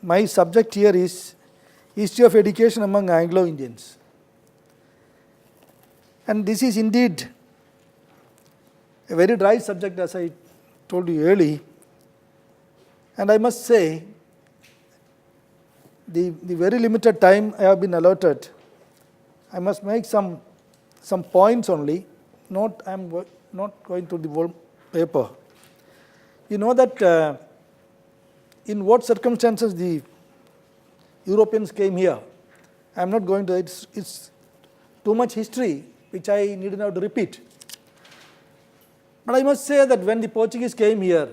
my subject here is history of education among Anglo-Indians. And this is indeed a very dry subject, as I told you earlier. And I must say, the very limited time I have been allotted, I must make some points only. I am not going to the whole paper. You know that in what circumstances the Europeans came here. I am not going to, it's too much history which I need not to repeat. But I must say that when the Portuguese came here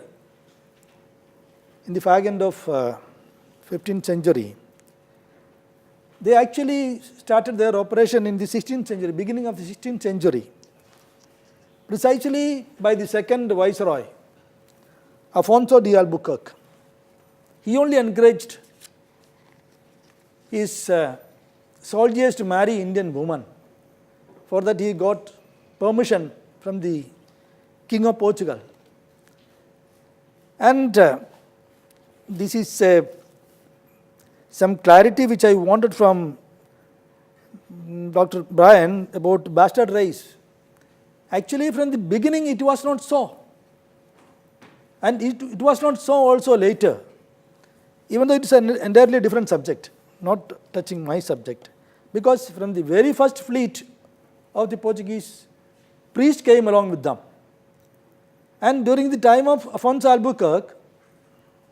in the fag end of 15th century, they actually started their operation in the 16th century, beginning of the 16th century, precisely by the second viceroy, Afonso de Albuquerque. He only encouraged his soldiers to marry Indian women. For that he got permission from the King of Portugal. And this is some clarity which I wanted from Dr. Brian about bastard race. Actually, from the beginning it was not so. And it was not so also later, even though it is an entirely different subject, not touching my subject. Because from the very first fleet of the Portuguese, priests came along with them. And during the time of Afonso Albuquerque,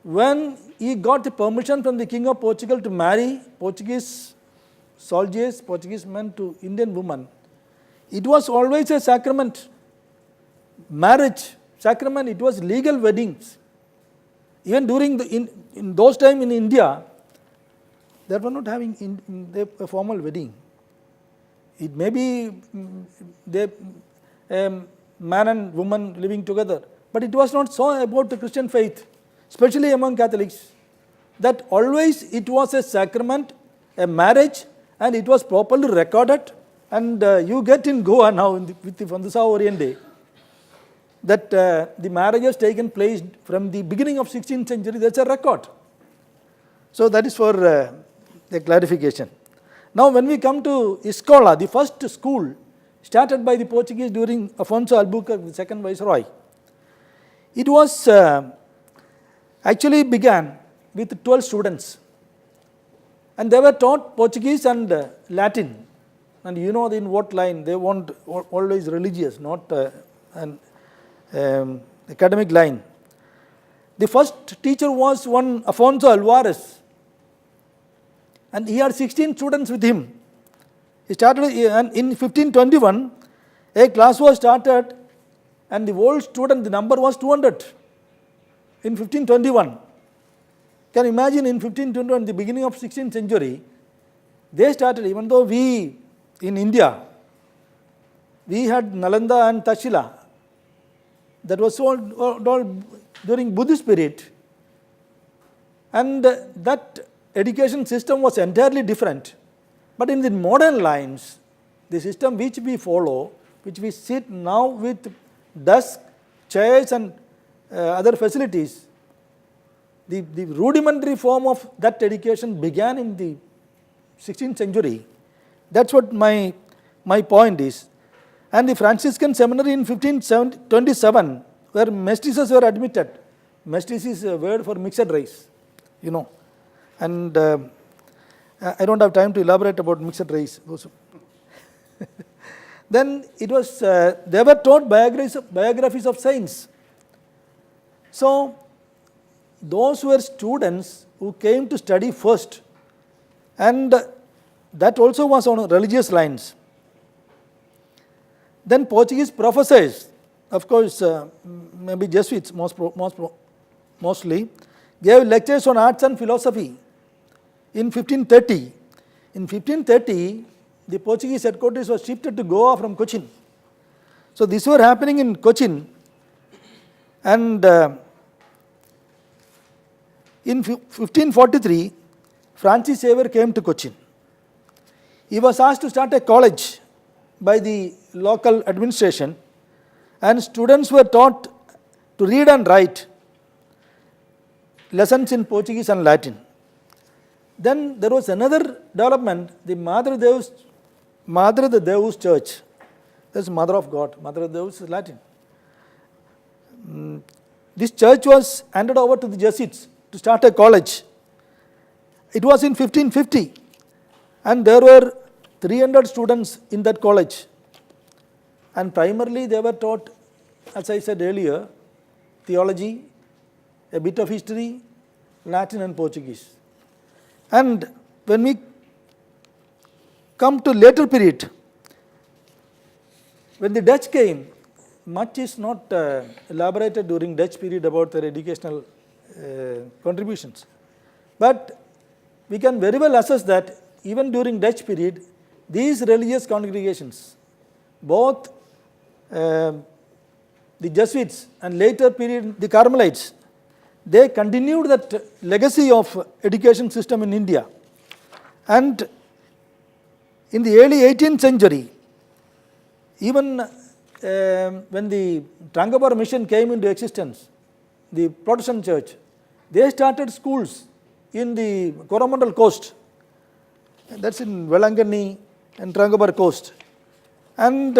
when he got the permission from the King of Portugal to marry Portuguese soldiers, Portuguese men to Indian women, it was always a sacrament. Marriage, sacrament, it was legal weddings. Even during in those times in India, they were not having a formal wedding. It may be man and woman living together, but it was not so about the Christian faith, especially among Catholics, that always it was a sacrament, a marriage, and it was properly recorded. And you get in Goa now with the Vandasa Oriente that the marriage has taken place from the beginning of 16th century. That's a record. So that is for the clarification. Now when we come to Escola, the first school started by the Portuguese during Afonso Albuquerque, the second viceroy, it was actually began with 12 students, and they were taught Portuguese and Latin. And you know in what line, they want always religious, not an academic line. The first teacher was one Afonso Alvarez, and he had 16 students with him. He started, and in 1521, a class was started, and the whole student, the number was 200 in 1521. Can you imagine in 1521, the beginning of 16th century, they started, even though we, in India, we had Nalanda and Tashila. That was all during Buddhist period. And that education system was entirely different. But in the modern lines, the system which we follow, which we sit now with desk, chairs and other facilities, the rudimentary form of that education began in the 16th century. That's what my point is. And the Franciscan seminary in 1527, where mestizos were admitted. Mestiz is a word for mixed race, you know. And I don't have time to elaborate about mixed race. Then it was, they were taught biographies of saints. So those were students who came to study first, and that also was on religious lines. Then Portuguese professors, of course, maybe Jesuits mostly, gave lectures on arts and philosophy in 1530. In 1530, the Portuguese headquarters was shifted to Goa from Cochin. So these were happening in Cochin, and in 1543, Francis Xavier came to Cochin. He was asked to start a college by the local administration, and students were taught to read and write lessons in Portuguese and Latin. Then there was another development, the Madre de Deus Church. That's Mother of God. Madre de Deus is Latin. This church was handed over to the Jesuits to start a college. It was in 1550, and there were 300 students in that college. And primarily they were taught, as I said earlier, theology, a bit of history, Latin and Portuguese. And when we come to later period, when the Dutch came, much is not elaborated during Dutch period about their educational contributions. But we can very well assess that even during Dutch period, these religious congregations, both the Jesuits and later period the Carmelites, they continued that legacy of education system in India. And in the early 18th century, even when the Trangabar mission came into existence, the Protestant church, they started schools in the Coromandel coast, that's in Velangani and Trangabar coast. And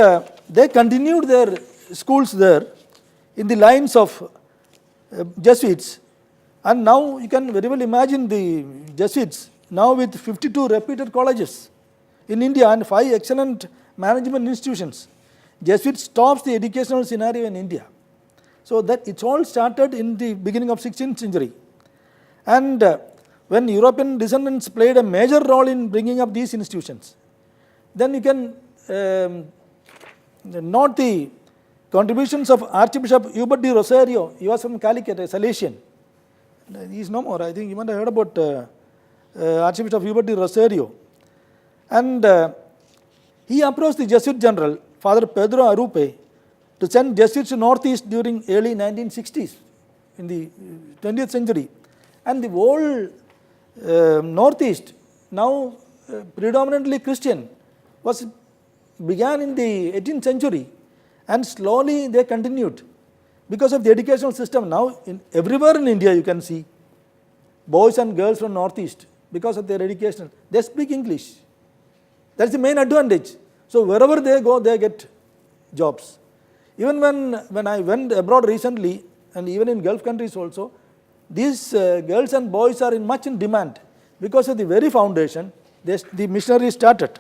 they continued their schools there in the lines of Jesuits. And now you can very well imagine the Jesuits now with 52 reputed colleges in India and 5 excellent management institutions. Jesuits stops the educational scenario in India. So that it's all started in the beginning of 16th century. And when European descendants played a major role in bringing up these institutions, then you can note the contributions of Archbishop Hubert de Rosario. He was from Calicut, a Salesian. He is no more. I think you might have heard about Archbishop Hubert de Rosario. And he approached the Jesuit general, Father Pedro Arupe, to send Jesuits to Northeast during early 1960s in the 20th century. And the whole Northeast, now predominantly Christian, began in the 18th century, and slowly they continued because of the educational system. Now everywhere in India you can see boys and girls from Northeast, because of their education, they speak English. That's the main advantage. So wherever they go, they get jobs. Even when I went abroad recently, and even in Gulf countries also, these girls and boys are much in demand because of the very foundation the missionaries started.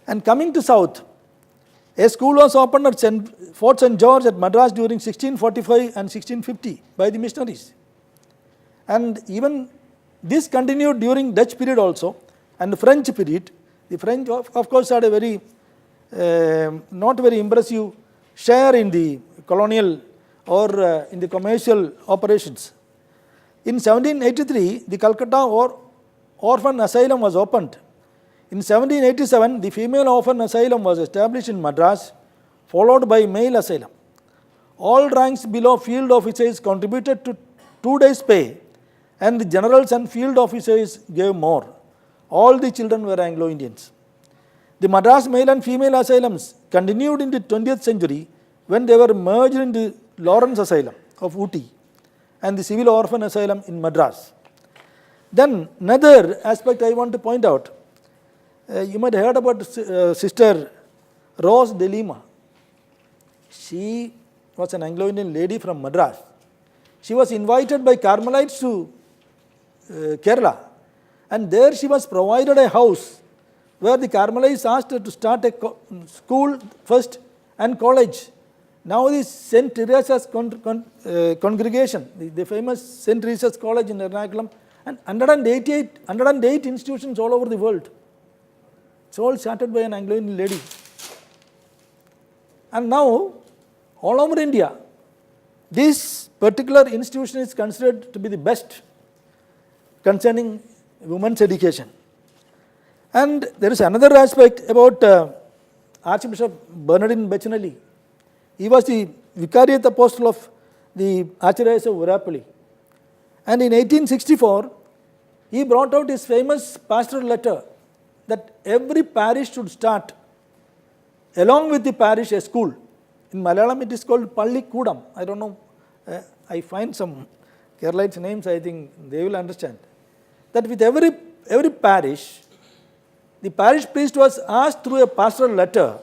And coming to South, a school was opened at Fort St. George at Madras during 1645 and 1650 by the missionaries. And even this continued during Dutch period also and the French period. The French of course had a very not very impressive share in the colonial or in the commercial operations. In 1783, the Calcutta Orphan Asylum was opened. In 1787, the female orphan asylum was established in Madras, followed by male asylum. All ranks below field officers contributed to 2 days' pay, and the generals and field officers gave more. All the children were Anglo-Indians. The Madras male and female asylums continued in the 20th century when they were merged into Lawrence Asylum of Ooty and the Civil Orphan Asylum in Madras. Then another aspect I want to point out, you might have heard about Sister Rose de Lima. She was an Anglo-Indian lady from Madras. She was invited by Carmelites to Kerala, and there she was provided a house where the Carmelites asked her to start a school first and college. Now the St. Teresa's congregation, the famous St. Teresa's College in Ernakulam, and 108 institutions all over the world. It's all started by an Anglo-Indian lady. And now, all over India, this particular institution is considered to be the best concerning women's education. And there is another aspect about Archbishop Bernardine Beccinelli. He was the Vicariate Apostle of the Archdiocese of Virapalli. And in 1864, he brought out his famous pastoral letter that every parish should start, along with the parish, a school. In Malayalam it is called Palli Kudam. I don't know, I find some Keralites names, I think they will understand. that with every parish, the parish priest was asked through a pastoral letter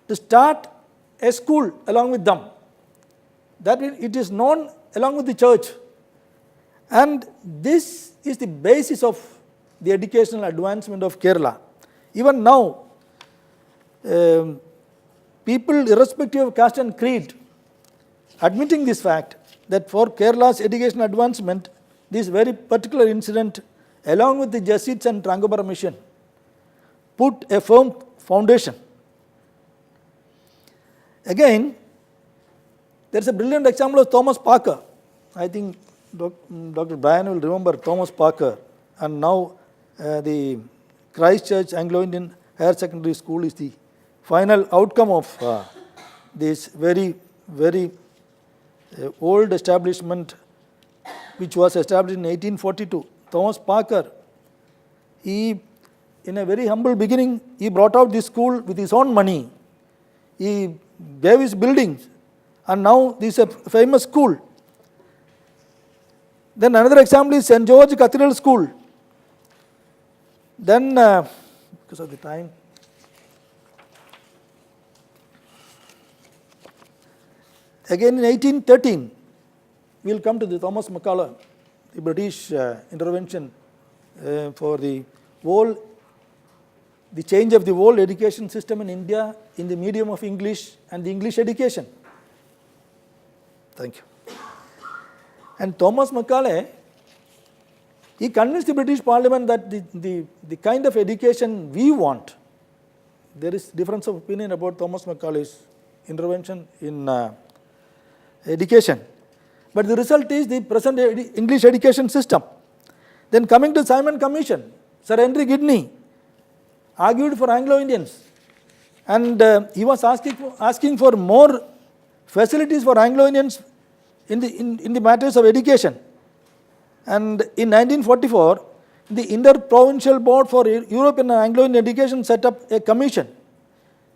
to start a school along with them. That it is known along with the church. And this is the basis of the educational advancement of Kerala. Even now, people irrespective of caste and creed, admitting this fact that for Kerala's educational advancement, this very particular incident, along with the Jesuits and Trangobara mission, put a firm foundation. Again, there is a brilliant example of Thomas Parker. I think Dr. Brian will remember Thomas Parker, and now the Christ Church Anglo-Indian Higher Secondary School is the final outcome of this very old establishment, which was established in 1842. Thomas Parker, he, in a very humble beginning, he brought out this school with his own money. He gave his buildings, and now this is a famous school. Then another example is St. George Cathedral School. Then, because of the time, again in 1813, we will come to the Thomas Macaulay, the British intervention for the change of the whole education system in India in the medium of English and the English education. Thank you. And Thomas Macaulay, he convinced the British Parliament that the kind of education we want, there is difference of opinion about Thomas Macaulay's intervention in education. But the result is the present English education system. Then coming to Simon Commission, Sir Henry Gidney argued for Anglo-Indians, and he was asking for more facilities for Anglo-Indians in the matters of education. And in 1944, the Inter-Provincial Board for European and Anglo-Indian Education set up a commission.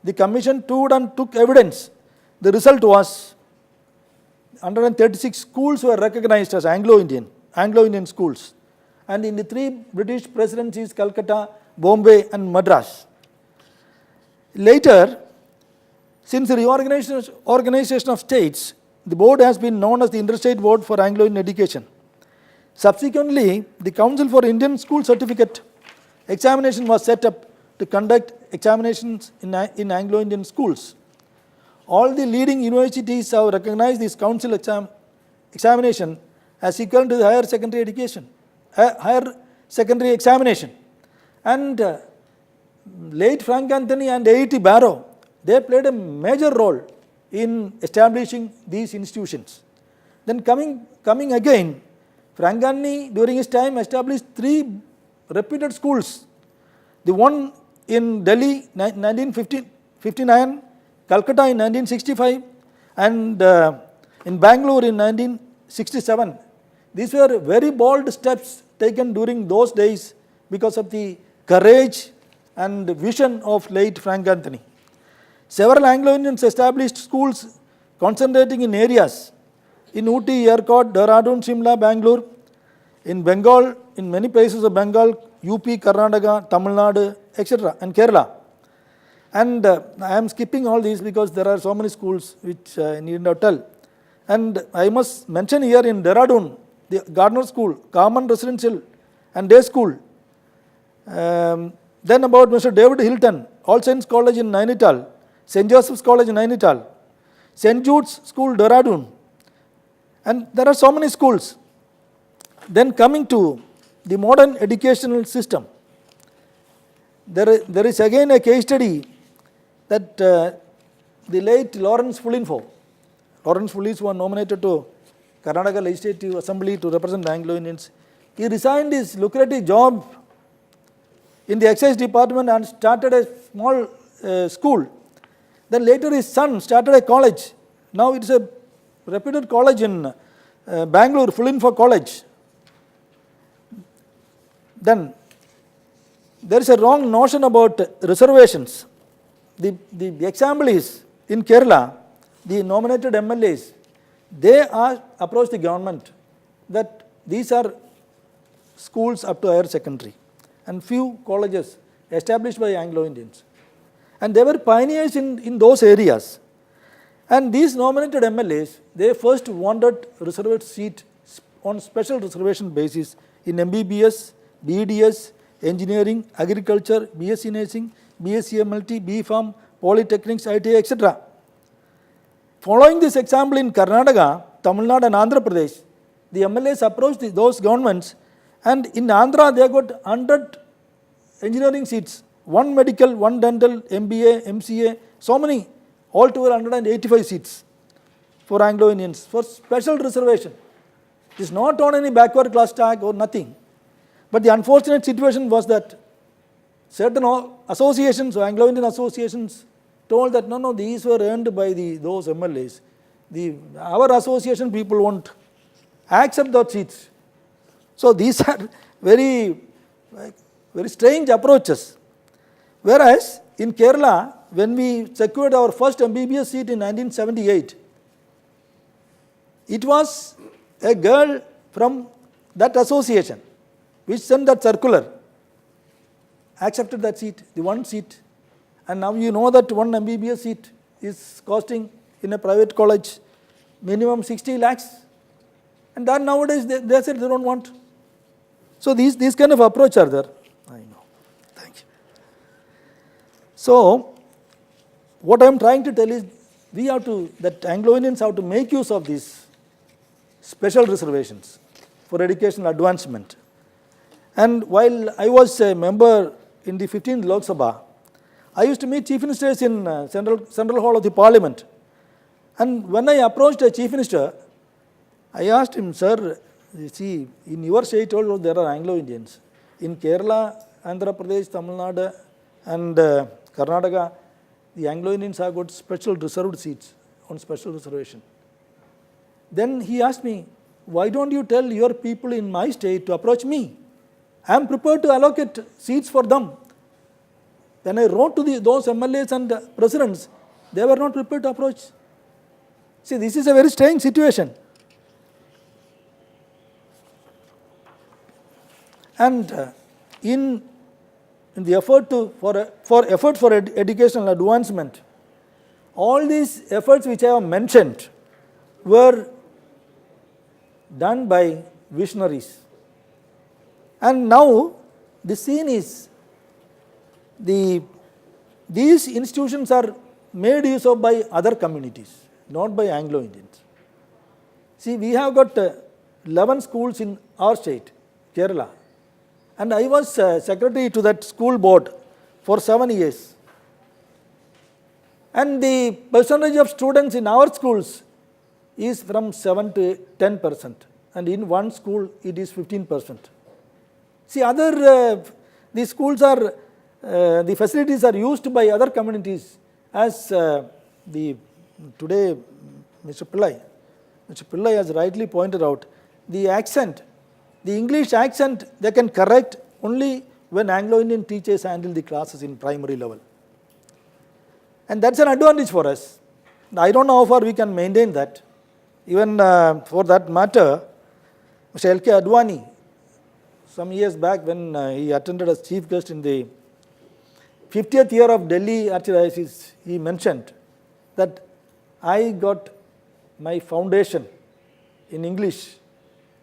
The commission toured and took evidence. The result was 136 schools were recognized as Anglo-Indian schools. And in the three British presidencies, Calcutta, Bombay and Madras. Later, since the reorganization of states, the board has been known as the Interstate Board for Anglo-Indian Education. Subsequently, the Council for Indian School Certificate examination was set up to conduct examinations in Anglo-Indian schools. All the leading universities have recognized this council examination as equal to the higher secondary examination. And late Frank Anthony and A.E.T. Barrow, they played a major role in establishing these institutions. Then coming again, Frank Anthony during his time established three reputed schools. The one in Delhi 1959, Calcutta in 1965 and in Bangalore in 1967. These were very bold steps taken during those days because of the courage and vision of late Frank Anthony. Several Anglo-Indians established schools concentrating in areas in Ooty, Yercaud, Dehradun, Shimla, Bangalore, in Bengal, in many places of Bengal, UP, Karnataka, Tamil Nadu, etc. and Kerala. And I am skipping all these because there are so many schools which I need not tell. And I must mention here in Dehradun, the Gardner School, Common Residential and Day School. Then about Mr. David Hilton, All Saints College in Nainital, St. Joseph's College in Nainital, St. Jude's School, Dehradun. And there are so many schools. Then coming to the modern educational system, there is again a case study that the late Lawrence Fulinfo was nominated to Karnataka Legislative Assembly to represent Anglo-Indians. He resigned his lucrative job in the excise department and started a small school. Then later his son started a college. Now it is a reputed college in Bangalore, Fulinfo College. Then there is a wrong notion about reservations. The example is in Kerala, the nominated MLAs, they approach the government that these are schools up to higher secondary and few colleges established by Anglo-Indians. And they were pioneers in those areas. And these nominated MLAs, they first wanted reserved seat on special reservation basis in MBBS, BDS, engineering, agriculture, BSc nursing, BSc MLT, B.Pharm, polytechnics, ITI, etc. Following this example in Karnataka, Tamil Nadu and Andhra Pradesh, the MLAs approached those governments, and in Andhra they got 100 engineering seats, 1 medical, 1 dental, MBA, MCA, so many, altogether 185 seats for Anglo-Indians for special reservation. It is not on any backward class tag or nothing. But the unfortunate situation was that certain associations, or Anglo-Indian associations, told that no, these were earned by those MLAs. Our association people won't accept those seats. So these are very strange approaches. Whereas in Kerala, when we secured our first MBBS seat in 1978, it was a girl from that association which sent that circular, accepted that seat, the one seat. And now you know that one MBBS seat is costing in a private college minimum 60 lakhs. And that nowadays they said they don't want. So these kind of approach are there. I know. Thank you. So what I am trying to tell is that Anglo-Indians have to make use of these special reservations for educational advancement. And while I was a member in the 15th Lok Sabha, I used to meet chief ministers in Central Hall of the Parliament. And when I approached a chief minister, I asked him, sir, you see, in your state also there are Anglo-Indians. In Kerala, Andhra Pradesh, Tamil Nadu and Karnataka, the Anglo-Indians have got special reserved seats on special reservation. Then he asked me, why don't you tell your people in my state to approach me? I am prepared to allocate seats for them. When I wrote to those MLAs and presidents, they were not prepared to approach. See, this is a very strange situation. And in the effort for educational advancement, all these efforts which I have mentioned were done by visionaries. And now the scene is these institutions are made use of by other communities, not by Anglo-Indians. See, we have got 11 schools in our state, Kerala. And I was secretary to that school board for 7 years. And the percentage of students in our schools is from 7 to 10%. And in one school, it is 15%. See, the schools are, the facilities are used by other communities as today Mr. Pillai has rightly pointed out, the accent, the English accent, they can correct only when Anglo-Indian teachers handle the classes in primary level. And that's an advantage for us. I don't know how far we can maintain that. Even for that matter, Mr. L.K. Advani, some years back when he attended as chief guest in the 50th year of Delhi Archdiocese, he mentioned that I got my foundation in English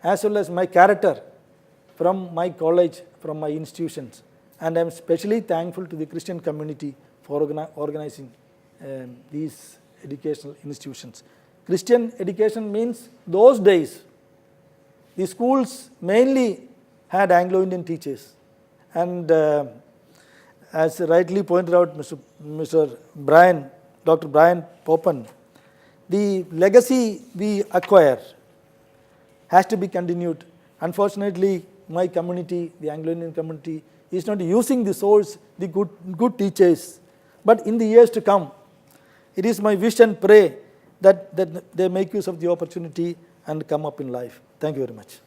as well as my character from my college, from my institutions. And I am especially thankful to the Christian community for organizing these educational institutions. Christian education means those days, the schools mainly had Anglo-Indian teachers. And as rightly pointed out Mr. Brian, Dr. Brian Poppen, the legacy we acquire has to be continued. Unfortunately, my community, the Anglo-Indian community, is not using the source, the good teachers. But in the years to come, it is my wish and pray that they make use of the opportunity and come up in life. Thank you very much.